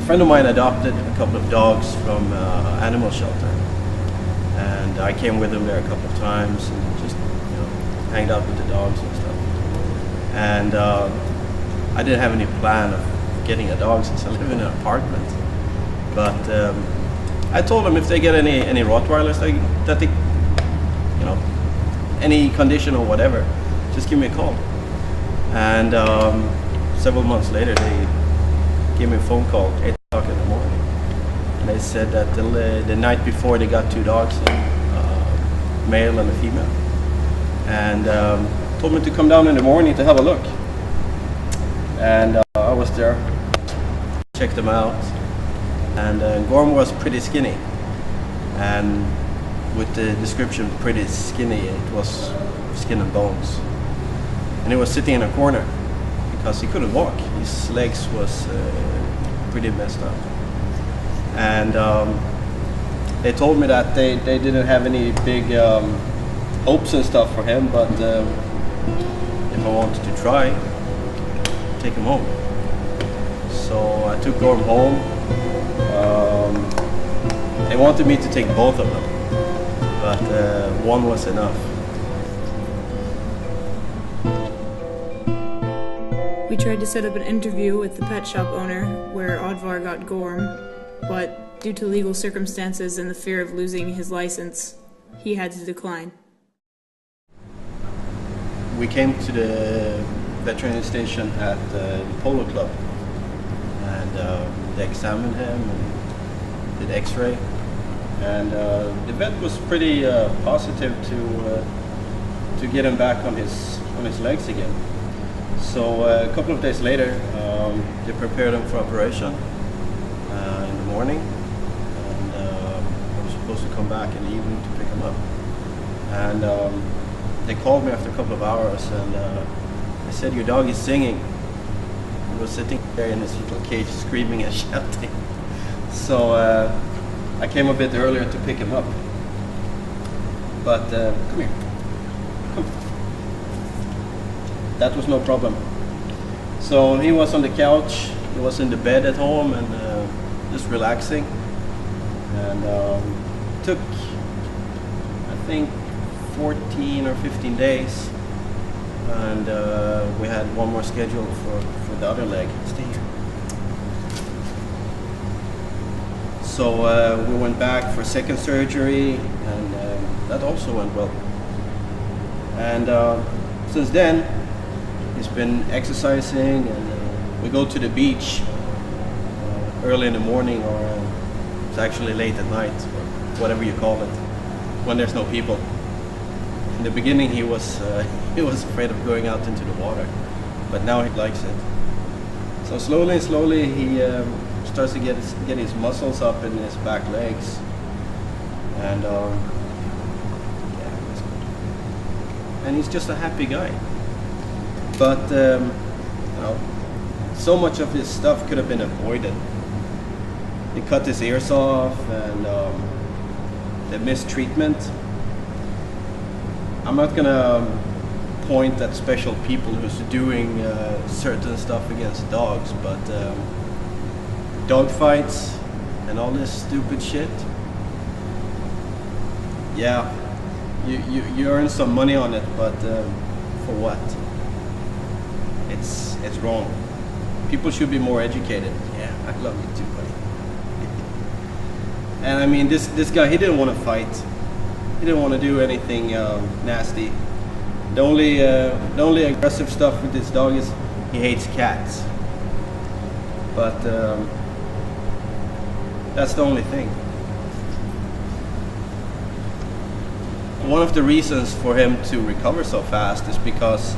friend of mine adopted a couple of dogs from animal shelter, and I came with him there a couple of times and just hanged out with the dogs and stuff. And I didn't have any plan of getting a dog since I live in an apartment. But I told them if they get any Rottweilers that they, any condition or whatever, just give me a call. And several months later, they gave me a phone call at 8 o'clock in the morning. And they said that the night before they got 2 dogs, a male and a female. And told me to come down in the morning to have a look. And I was there, checked them out. And Gorm was pretty skinny. And with the description pretty skinny, it was skin and bones. And he was sitting in a corner because he couldn't walk. His legs was pretty messed up. And they told me that they didn't have any big hopes and stuff for him, but if I wanted to try, take him home. So I took Gorm home. They wanted me to take both of them, but one was enough. We tried to set up an interview with the pet shop owner where Oddvar got Gorm, but due to legal circumstances and the fear of losing his license, he had to decline. We came to the veterinary station at the Polo Club, and they examined him and did x-ray, and the vet was pretty positive to get him back on his legs again. So a couple of days later, they prepared him for operation in the morning, and I was supposed to come back in the evening to pick him up. And they called me after a couple of hours, and they said, "Your dog is singing." He was sitting there in his little cage screaming and shouting. So I came a bit earlier to pick him up. But come here. Come. That was no problem. So he was on the couch, he was in the bed at home and just relaxing. And took, I think, 14 or 15 days. And we had one more schedule for the other leg. Stay here. So we went back for second surgery, and that also went well. And since then, he's been exercising, and we go to the beach early in the morning, or it's actually late at night, or whatever you call it, when there's no people. In the beginning, he was afraid of going out into the water, but now he likes it. So slowly, he starts to get his muscles up in his back legs, and yeah, that's good. And he's just a happy guy. But so much of his stuff could have been avoided. They cut his ears off, and the mistreatment. I'm not gonna point at special people who's doing certain stuff against dogs, but dog fights and all this stupid shit. Yeah, you earn some money on it, but for what? It's wrong. People should be more educated. Yeah, I love you too, buddy. And I mean, this guy, he didn't want to fight. He didn't want to do anything nasty. The only aggressive stuff with this dog is he hates cats. But that's the only thing. One of the reasons for him to recover so fast is because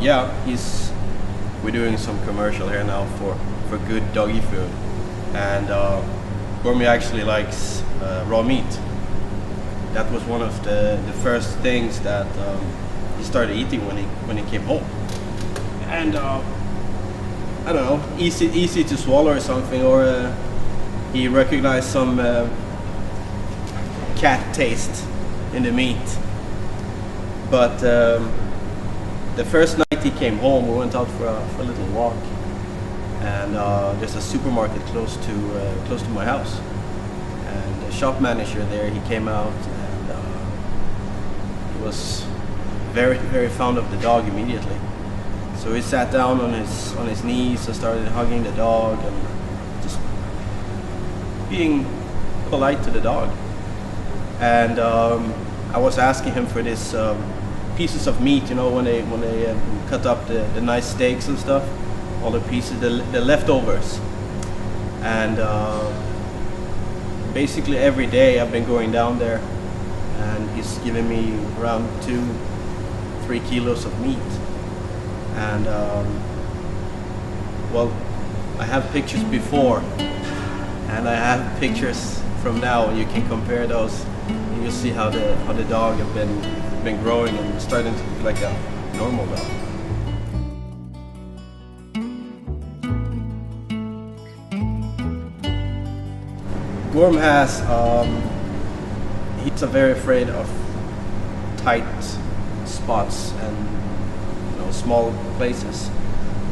yeah, we're doing some commercial here now for good doggy food, and Gormy actually likes raw meat. That was one of the first things that he started eating when he came home, and I don't know, easy to swallow or something, or he recognized some cat taste in the meat. But the first night he came home, we went out for a little walk, and there's a supermarket close to my house. And the shop manager there, he came out, and he was very fond of the dog immediately. So he sat down on his knees and started hugging the dog and just being polite to the dog. And I was asking him for this pieces of meat, you know, when they cut up the nice steaks and stuff, all the pieces, the leftovers. And basically every day I've been going down there, and he's giving me around 2-3 kilos of meat. And well, I have pictures before, and I have pictures from now, and you can compare those. You'll see how the dog have been growing and starting to look like a normal dog. Gorm has he's very afraid of tight spots and, you know, small places.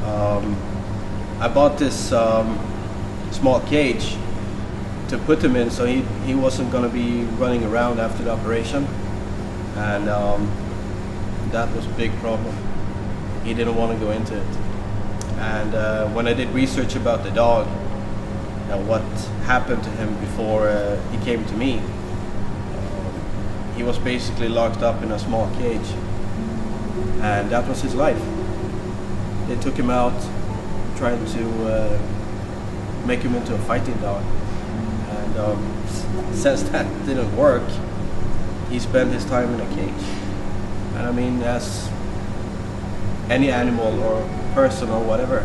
I bought this small cage to put him in, so he wasn't going to be running around after the operation, and that was a big problem. He didn't want to go into it. And when I did research about the dog and what happened to him before he came to me, he was basically locked up in a small cage, and that was his life. They took him out trying to make him into a fighting dog. And since that didn't work, he spent his time in a cage. And I mean, as any animal or person or whatever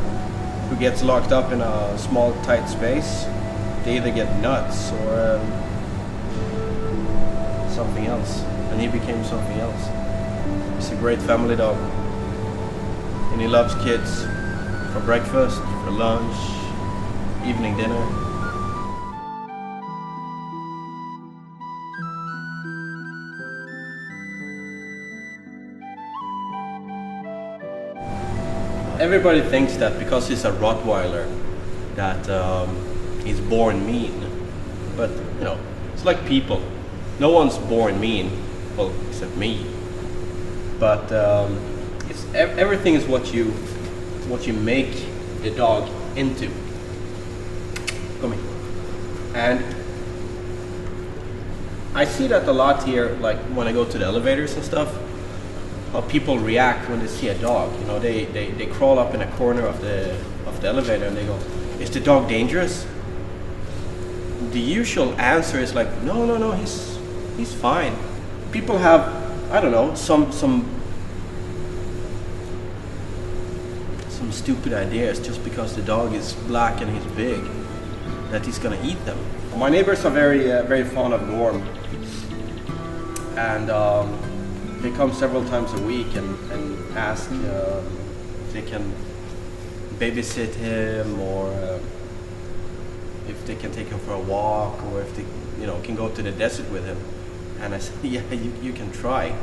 who gets locked up in a small tight space, they either get nuts or something else. And he became something else. He's a great family dog, and he loves kids for breakfast, for lunch, evening dinner. Everybody thinks that because he's a Rottweiler that he's born mean, but you know, it's like people. No one's born mean, well, except me. But everything is what you make the dog into. Come here. And I see that a lot here, like when I go to the elevators and stuff. How people react when they see a dog. You know, they crawl up in a corner of the elevator and they go, "Is the dog dangerous?" The usual answer is like, no, he's fine. People have, I don't know, some stupid ideas just because the dog is black and he's big, that he's gonna eat them. My neighbors are very fond of Gorm, and they come several times a week and ask if they can babysit him, or if they can take him for a walk, or if they, you know, can go to the desert with him. And I said, yeah, you can try.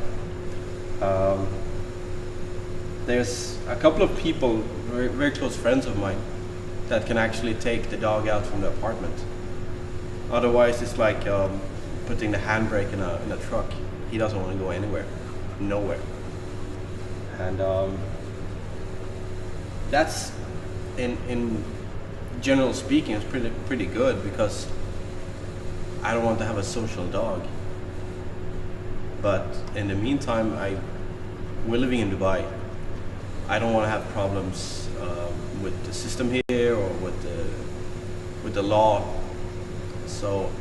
There's a couple of people, very close friends of mine, that can actually take the dog out from the apartment. Otherwise, it's like putting the handbrake in a truck. He doesn't want to go anywhere. Nowhere. And that's in general speaking, it's pretty good, because I don't want to have a social dog. But in the meantime, we're living in Dubai. I don't want to have problems with the system here or with the law. So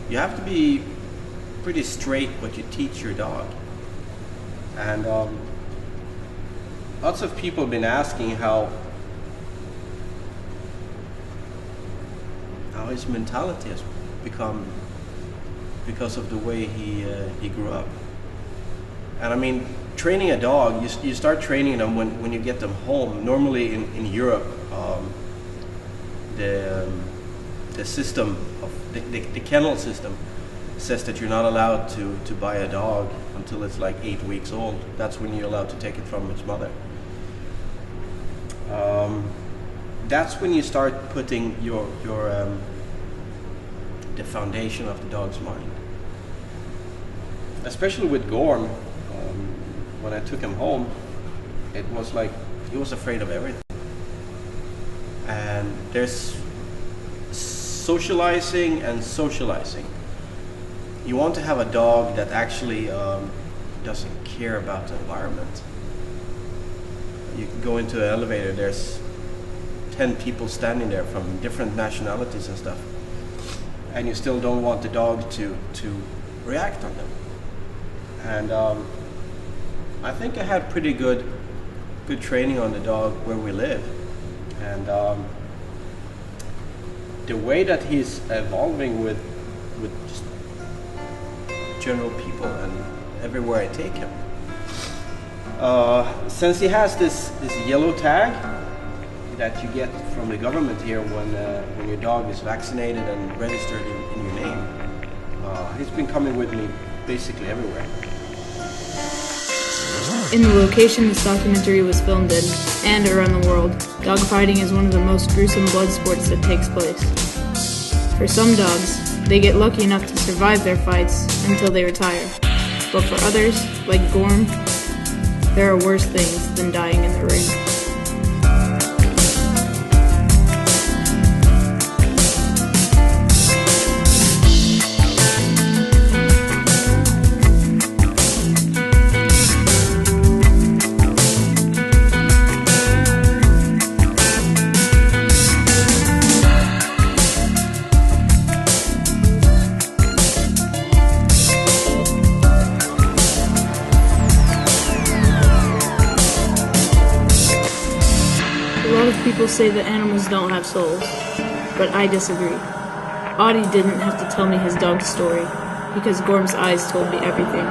you have to be pretty straight what you teach your dog. And lots of people have been asking how his mentality has become because of the way he grew up. And I mean, training a dog, you start training them when you get them home. Normally in Europe, the system of the kennel system says that you're not allowed to buy a dog until it's like 8 weeks old. That's when you're allowed to take it from its mother. that's when you start putting the foundation of the dog's mind. Especially with Gorm, when I took him home, it was like he was afraid of everything. And there's socializing and socializing. You want to have a dog that actually doesn't care about the environment. You can go into an elevator, there's 10 people standing there from different nationalities and stuff, and you still don't want the dog to react on them. And I think I had pretty good training on the dog where we live, and the way that he's evolving with just general people and everywhere I take him. Since he has this yellow tag that you get from the government here when your dog is vaccinated and registered in your name, he's been coming with me basically everywhere. In the location this documentary was filmed in, and around the world, dogfighting is one of the most gruesome blood sports that takes place. For some dogs, they get lucky enough to survive their fights until they retire. But for others, like Gorm, there are worse things than dying in the ring. A lot of people say that animals don't have souls, but I disagree. Audie didn't have to tell me his dog's story, because Gorm's eyes told me everything.